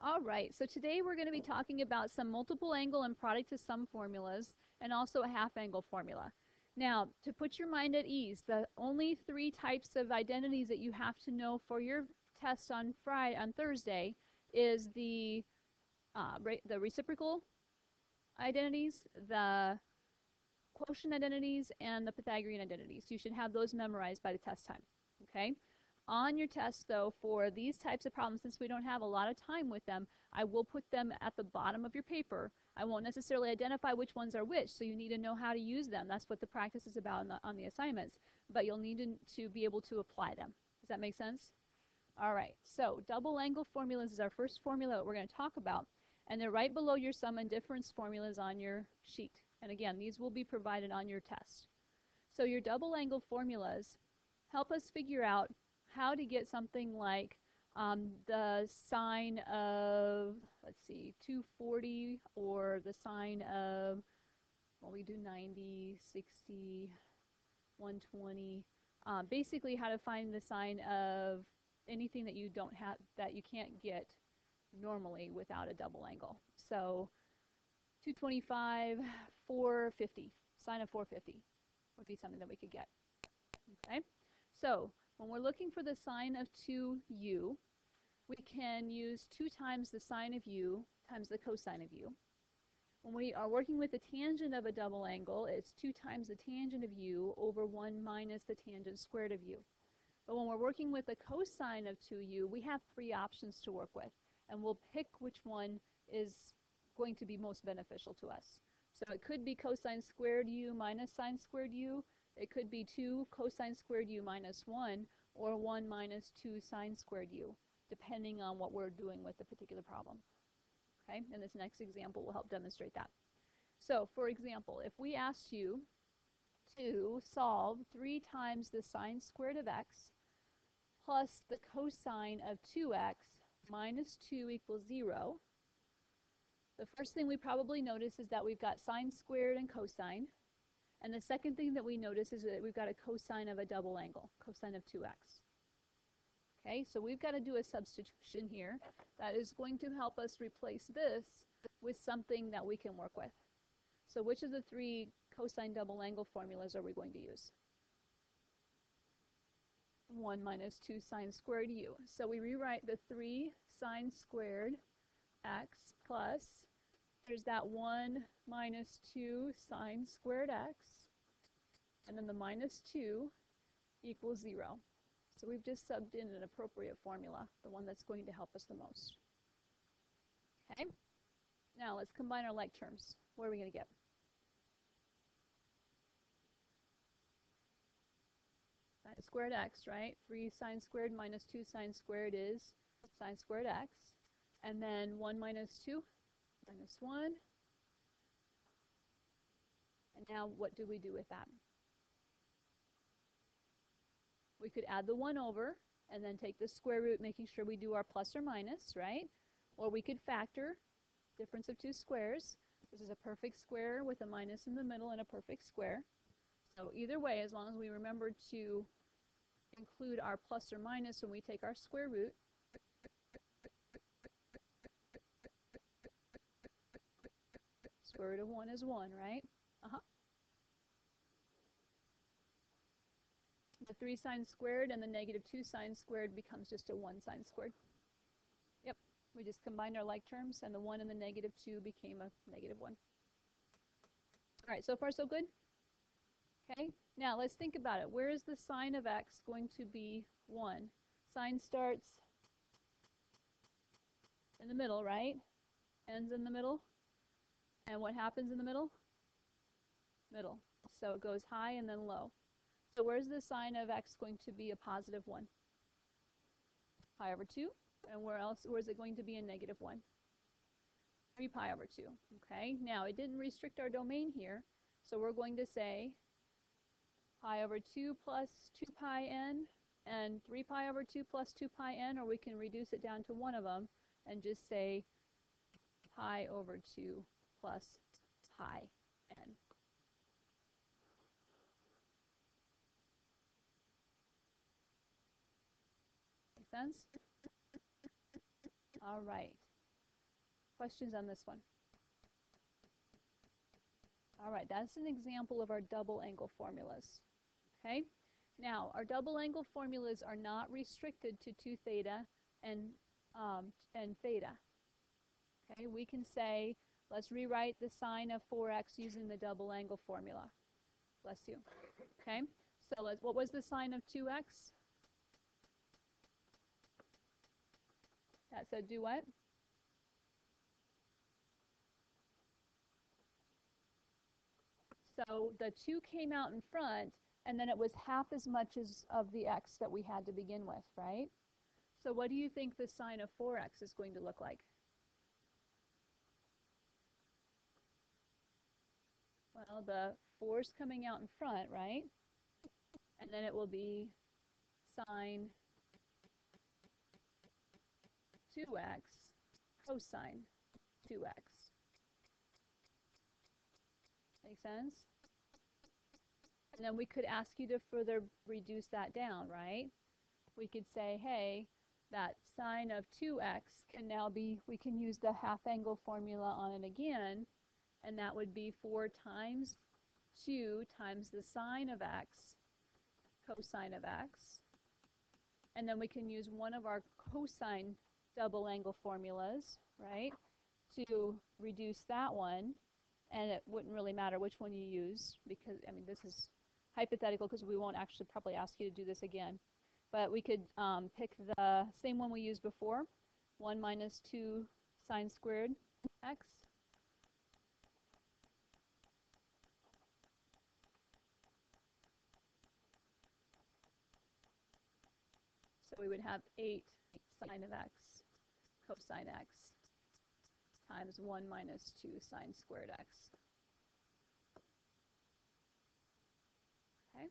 All right, so today we're going to be talking about some multiple angle and product to sum formulas and also a half angle formula. Now, to put your mind at ease, the only three types of identities that you have to know for your test on Thursday is the reciprocal identities, the quotient identities, and the Pythagorean identities. You should have those memorized by the test time, okay? On your test, though, for these types of problems, since we don't have a lot of time with them, I will put them at the bottom of your paper. I won't necessarily identify which ones are which, so you need to know how to use them. That's what the practice is about on the assignments, but you'll need to be able to apply them. Does that make sense? All right, so double angle formulas is our first formula that we're going to talk about, and they're right below your sum and difference formulas on your sheet. And again, these will be provided on your test. So your double angle formulas help us figure out how to get something like the sine of, let's see, 240, or the sine of, well, we do 90, 60, 120. Basically, how to find the sine of anything that you don't have, that you can't get normally without a double angle. So 225, 450, sine of 450 would be something that we could get. Okay, so when we're looking for the sine of 2u, we can use 2 times the sine of u times the cosine of u. When we are working with the tangent of a double angle, it's 2 times the tangent of u over 1 minus the tangent squared of u. But when we're working with the cosine of 2u, we have 3 options to work with, and we'll pick which one is going to be most beneficial to us. So it could be cosine squared u minus sine squared u. It could be 2 cosine squared u minus 1, or 1 minus 2 sine squared u, depending on what we're doing with the particular problem. Okay, and this next example will help demonstrate that. So, for example, if we asked you to solve 3 times the sine squared of x plus the cosine of 2x minus 2 equals 0, the first thing we probably notice is that we've got sine squared and cosine. And the second thing that we notice is that we've got a cosine of a double angle, cosine of 2x. Okay, so we've got to do a substitution here that is going to help us replace this with something that we can work with. So which of the 3 cosine double angle formulas are we going to use? 1 minus 2 sine squared u. So we rewrite the 3 sine squared x plus, there's that 1 minus 2 sine squared x, and then the minus 2 equals 0. So we've just subbed in an appropriate formula, the one that's going to help us the most. Okay, now let's combine our like terms. What are we going to get? Sine squared x, right? 3 sine squared minus 2 sine squared is sine squared x. And then 1 minus 2, minus 1. And now what do we do with that? We could add the 1 over and then take the square root, making sure we do our plus or minus, right? Or we could factor difference of 2 squares. This is a perfect square with a minus in the middle and a perfect square. So either way, as long as we remember to include our plus or minus when we take our square root, square root of 1 is 1, right? The 3 sine squared and the negative 2 sine squared becomes just a 1 sine squared. Yep, we just combined our like terms, and the 1 and the negative 2 became a negative 1. All right, so far so good? Okay, now let's think about it. Where is the sine of x going to be 1? Sine starts in the middle, right? Ends in the middle. And what happens in the middle? Middle. So it goes high and then low. So where's the sine of x going to be a positive 1? Pi over 2. And where is it going to be a negative 1? 3 pi over 2. Okay, now it didn't restrict our domain here, so we're going to say pi over 2 plus 2 pi n and 3 pi over 2 plus 2 pi n, or we can reduce it down to one of them and just say pi over 2 plus pi n. Make sense? All right. Questions on this one? All right, that's an example of our double angle formulas. Okay, now our double angle formulas are not restricted to 2 theta and theta. Okay, we can say, let's rewrite the sine of 4x using the double angle formula. Bless you. Okay, so what was the sine of 2x? That said do what? So the 2 came out in front, and then it was half as much as of the x that we had to begin with, right? So what do you think the sine of 4x is going to look like? Well, the 4's coming out in front, right? And then it will be sine 2x cosine 2x. Make sense? And then we could ask you to further reduce that down, right? We could say, hey, that sine of 2x can now be, we can use the half angle formula on it again, and that would be 4 times 2 times the sine of x cosine of x. And then we can use one of our cosine double angle formulas, right, to reduce that one. And it wouldn't really matter which one you use because, I mean, this is hypothetical because we won't actually probably ask you to do this again. But we could pick the same one we used before, 1 minus 2 sine squared x. So we would have 8 sine of x cosine x times 1 minus 2 sine squared x. Okay?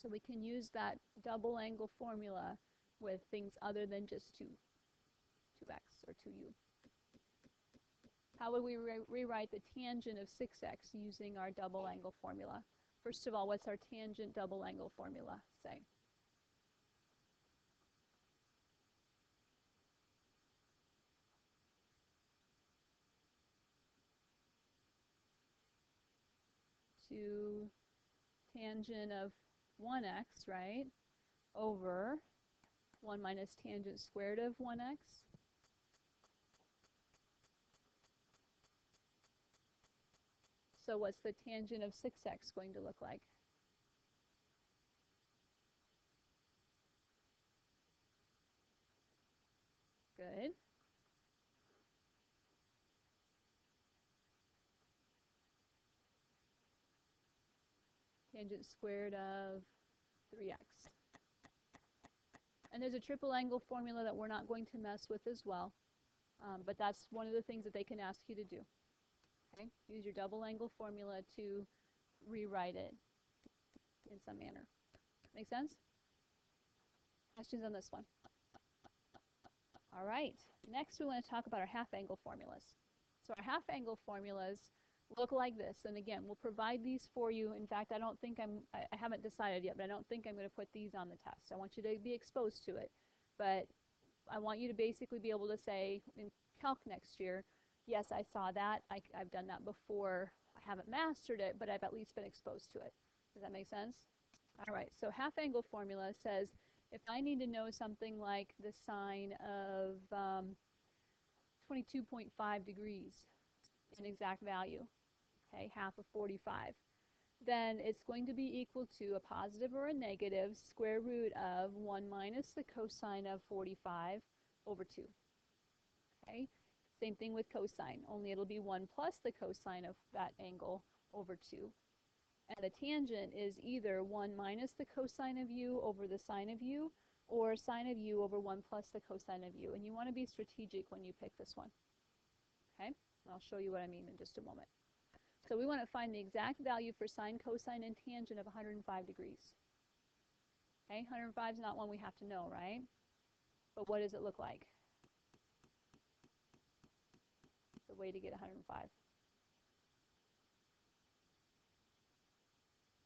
So we can use that double angle formula with things other than just 2x or 2u. How would we rewrite the tangent of 6x using our double angle formula? First of all, what's our tangent double angle formula say? To tangent of 1x, right, over 1 minus tangent squared of 1x. So what's the tangent of 6x going to look like? Good. Tangent squared of 3x. And there's a triple angle formula that we're not going to mess with as well, but that's one of the things that they can ask you to do. Okay? Use your double angle formula to rewrite it in some manner. Make sense? Questions on this one? All right. Next, we want to talk about our half angle formulas. So our half angle formulas look like this. And again, we'll provide these for you. In fact, I haven't decided yet, but I don't think I'm going to put these on the test. I want you to be exposed to it. But I want you to basically be able to say in calc next year, yes, I saw that. I've done that before. I haven't mastered it, but I've at least been exposed to it. Does that make sense? All right. So half angle formula says if I need to know something like the sine of 22.5 degrees, an exact value, okay, half of 45, then it's going to be equal to a positive or a negative square root of 1 minus the cosine of 45 over 2. Okay, same thing with cosine, only it'll be 1 plus the cosine of that angle over 2. And the tangent is either 1 minus the cosine of u over the sine of u, or sine of u over 1 plus the cosine of u. And you want to be strategic when you pick this one. Okay? And I'll show you what I mean in just a moment. So we want to find the exact value for sine, cosine, and tangent of 105 degrees. Okay? 105 is not one we have to know, right? But what does it look like? The way to get 105.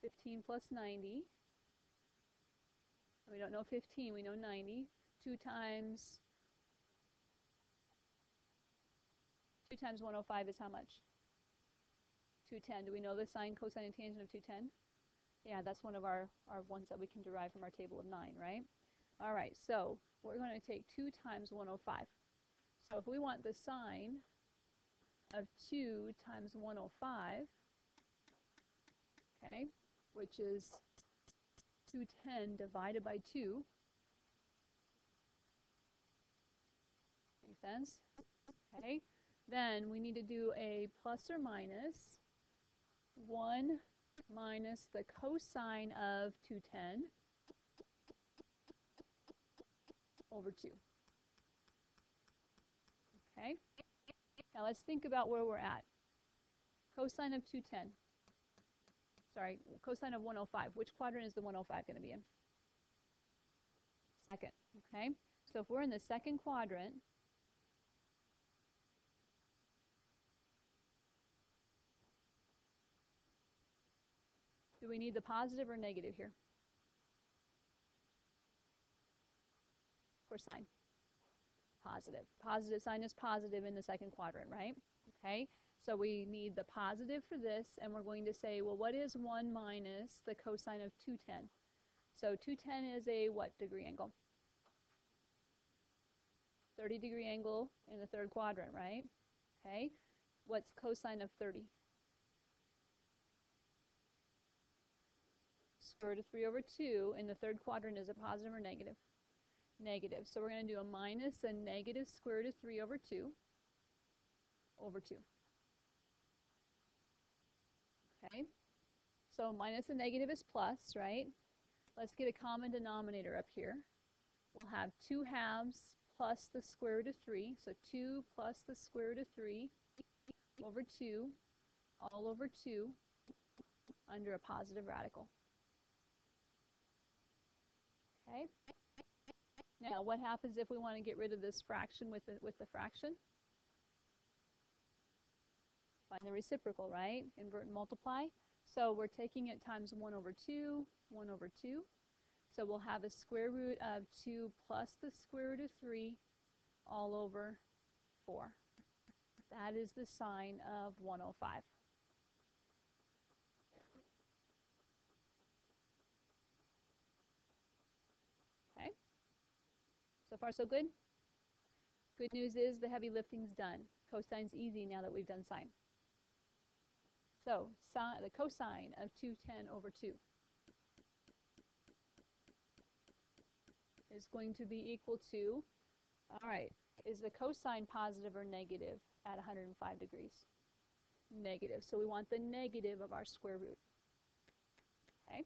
15 plus 90. We don't know 15, we know 90. 2 times 105 is how much? 210. Do we know the sine, cosine, and tangent of 210? Yeah, that's one of our ones that we can derive from our table of 9, right? All right, so we're going to take 2 times 105. So if we want the sine of 2 times 105, okay, which is 210 divided by 2, make sense? Okay, then we need to do a plus or minus 1 minus the cosine of 210 over 2. Okay, now let's think about where we're at. Cosine of 210. Sorry, cosine of 105. Which quadrant is the 105 going to be in? Second. Okay, so if we're in the second quadrant, do we need the positive or negative here? For sine. Positive. Positive sign is positive in the second quadrant, right? Okay, so we need the positive for this, and we're going to say, well, what is 1 minus the cosine of 210? So 210 is a what degree angle? 30-degree angle in the third quadrant, right? Okay, what's cosine of 30? Square root of 3 over 2 in the third quadrant is a positive or negative? Negative. So we're going to do a minus a negative square root of 3 over 2 over 2. Okay, so minus a negative is plus, right? Let's get a common denominator up here. We'll have 2 halves plus the square root of 3, so 2 plus the square root of 3 over 2, all over 2, under a positive radical. Okay. Now, what happens if we want to get rid of this fraction with the fraction? Find the reciprocal, right? Invert and multiply. So we're taking it times 1 over 2, 1 over 2. So we'll have a square root of 2 plus the square root of 3 all over 4. That is the sine of 105. Okay? So far, so good? Good news is the heavy lifting's done. Cosine's easy now that we've done sine. So the cosine of 210 over 2 is going to be equal to, all right, is the cosine positive or negative at 105 degrees? Negative. So we want the negative of our square root. Okay.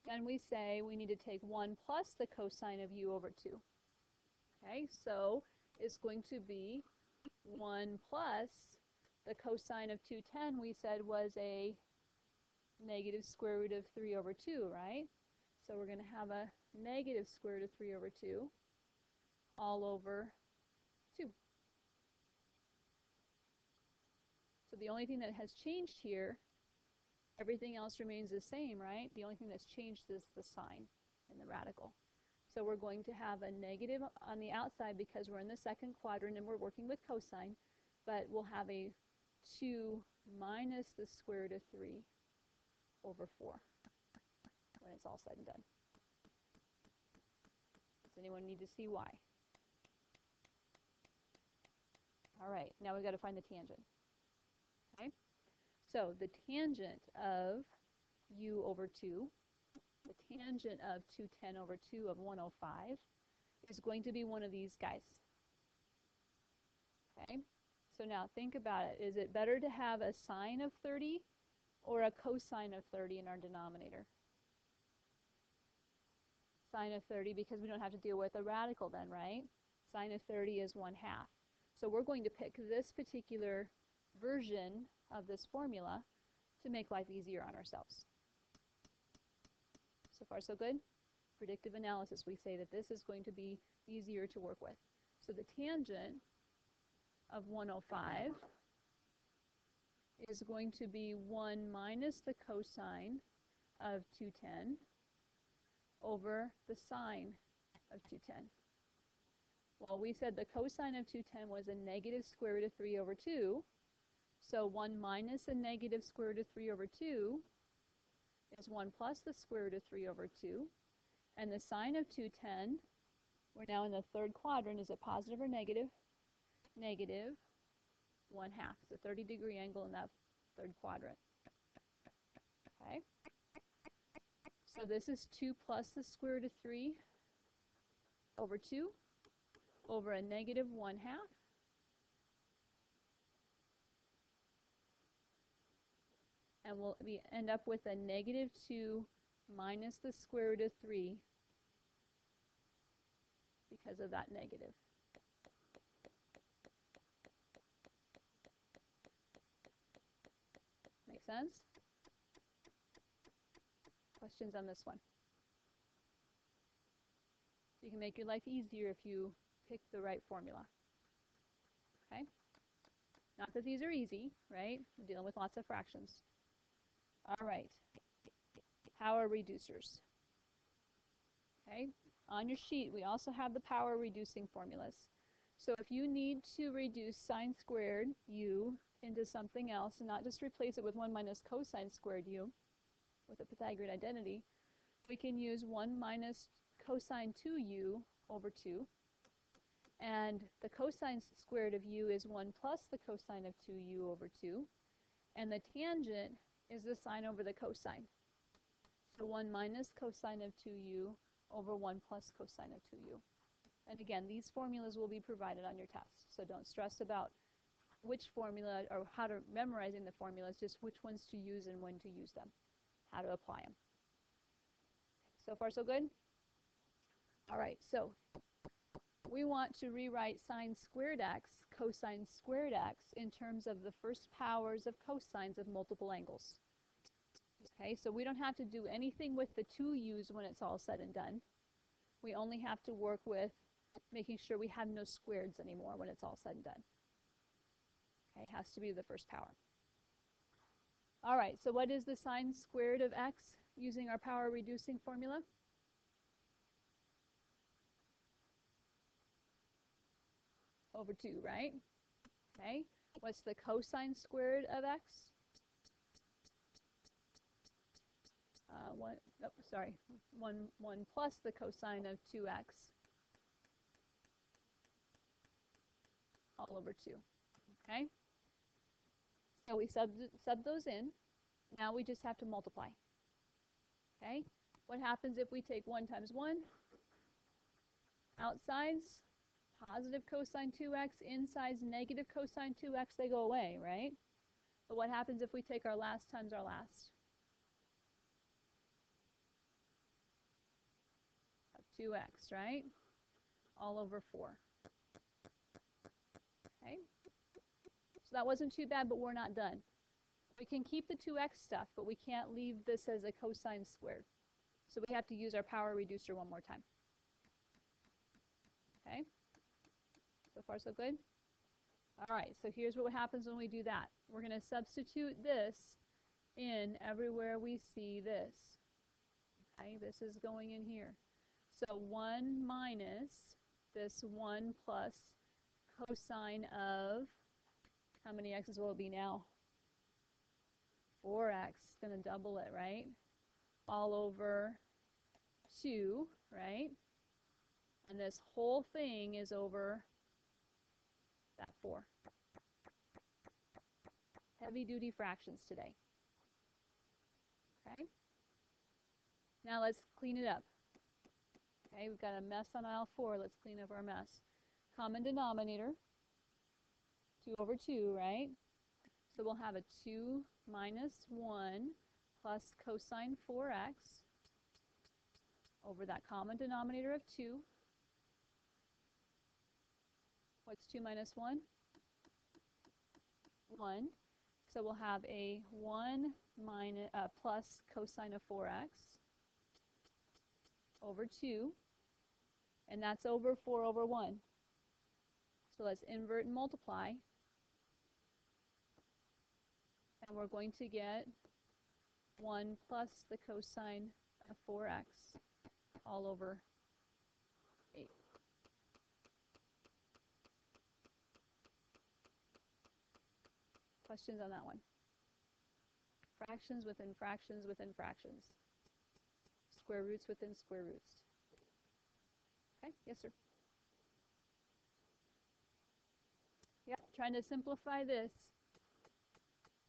Then we say we need to take 1 plus the cosine of u over 2. Okay, so it's going to be 1 plus the cosine of 210 we said was a negative square root of 3 over 2, right? So we're going to have a negative square root of 3 over 2 all over 2. So the only thing that has changed here, everything else remains the same, right? The only thing that's changed is the sign in the radical. So we're going to have a negative on the outside because we're in the second quadrant and we're working with cosine, but we'll have a 2 minus the square root of 3 over 4 when it's all said and done. Does anyone need to see why? All right, now we've got to find the tangent. Okay, so the tangent of u over 2, the tangent of 210 over 2 of 105 is going to be one of these guys. Okay, so now think about it. Is it better to have a sine of 30 or a cosine of 30 in our denominator? Sine of 30, because we don't have to deal with a radical then, right? Sine of 30 is 1/2. So we're going to pick this particular version of this formula to make life easier on ourselves. So far, so good? Predictive analysis, we say that this is going to be easier to work with. So the tangent of 105 is going to be 1 minus the cosine of 210 over the sine of 210. Well, we said the cosine of 210 was a negative square root of 3 over 2. So 1 minus a negative square root of 3 over 2 is 1 plus the square root of 3 over 2. And the sine of 210, we're now in the third quadrant. Is it positive or negative? Negative 1/2. It's a 30-degree angle in that third quadrant. Okay? So this is 2 plus the square root of 3 over 2 over a negative 1/2. And we end up with a negative 2 minus the square root of 3 because of that negative. Make sense? Questions on this one? You can make your life easier if you pick the right formula. Okay? Not that these are easy, right? We're dealing with lots of fractions. All right. Power reducers. Okay? On your sheet, we also have the power reducing formulas. So if you need to reduce sine squared u into something else, and not just replace it with 1 minus cosine squared u with a Pythagorean identity, we can use 1 minus cosine 2u over 2. And the cosine squared of u is 1 plus the cosine of 2u over 2. And the tangent is the sine over the cosine. So 1 minus cosine of 2u over 1 plus cosine of 2u. And again, these formulas will be provided on your test. So don't stress about which formula or how to memorizing the formulas, just which ones to use and when to use them, how to apply them. So far, so good? All right, so we want to rewrite sine squared x, cosine squared x in terms of the first powers of cosines of multiple angles. Okay, so we don't have to do anything with the 2u's when it's all said and done. We only have to work with making sure we have no squareds anymore when it's all said and done. Okay, it has to be the first power. All right, so what is the sine squared of x using our power reducing formula? Over 2, right? Okay, what's the cosine squared of x? 1 plus the cosine of 2x all over 2. Okay? So we sub those in. Now we just have to multiply. Okay? What happens if we take 1 times 1? Outsides, positive cosine 2x. Insides, negative cosine 2x. They go away, right? But what happens if we take our last times our last? 2x, right? All over 4. Okay? So that wasn't too bad, but we're not done. We can keep the 2x stuff, but we can't leave this as a cosine squared. So we have to use our power reducer one more time. Okay? So far, so good? All right, so here's what happens when we do that. We're going to substitute this in everywhere we see this. Okay, this is going in here. So 1 minus this 1 plus cosine of, how many x's will it be now? 4x, it's going to double it, right? All over 2, right? And this whole thing is over that 4. Heavy-duty fractions today. Okay? Now let's clean it up. Okay, we've got a mess on aisle 4. Let's clean up our mess. Common denominator, 2 over 2, right? So we'll have a 2 minus 1 plus cosine 4x over that common denominator of 2. What's 2 minus 1? 1. So we'll have a 1 minus, plus cosine of 4x over 2. And that's over 4 over 1. So let's invert and multiply. And we're going to get 1 plus the cosine of 4x all over 8. Questions on that one? Fractions within fractions within fractions. Square roots within square roots. Okay, yes, sir. Yep, trying to simplify this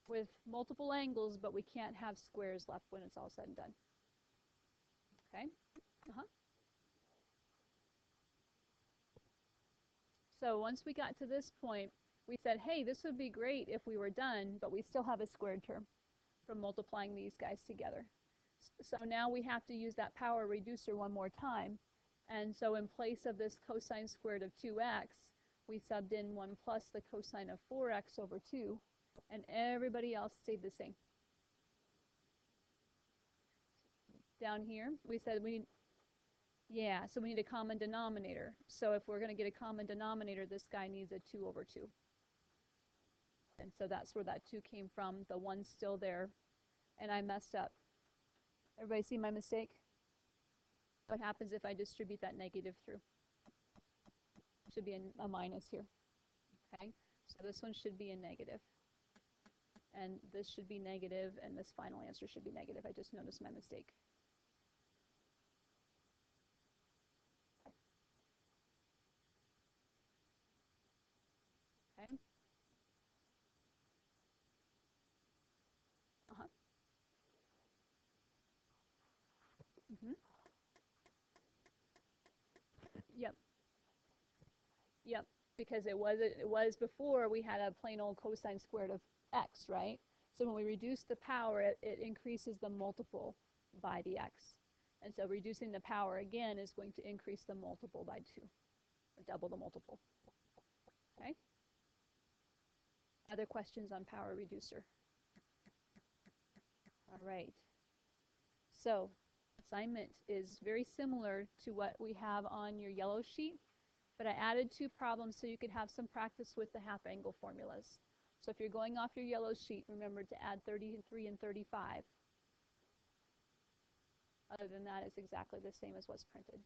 with multiple angles, but we can't have squares left when it's all said and done. Okay? So once we got to this point, we said, hey, this would be great if we were done, but we still have a squared term from multiplying these guys together. So now we have to use that power reducer one more time. And so in place of this cosine squared of 2x, we subbed in 1 plus the cosine of 4x over 2, and everybody else stayed the same. Down here, we said we need, yeah, so we need a common denominator. So if we're going to get a common denominator, this guy needs a 2 over 2. And so that's where that 2 came from. The 1's still there, and I messed up. Everybody see my mistake? What happens if I distribute that negative through? Should be a minus here. Okay, so this one should be a negative. And this should be negative, and this final answer should be negative. I just noticed my mistake. Okay. Yep. Yep. Because it was before we had a plain old cosine squared of x, right? So when we reduce the power, it increases the multiple by the x. And so reducing the power again is going to increase the multiple by 2, or double the multiple. Okay? Other questions on power reducer? All right. So assignment is very similar to what we have on your yellow sheet, but I added 2 problems so you could have some practice with the half angle formulas. So if you're going off your yellow sheet, remember to add 33 and 35. Other than that, it's exactly the same as what's printed.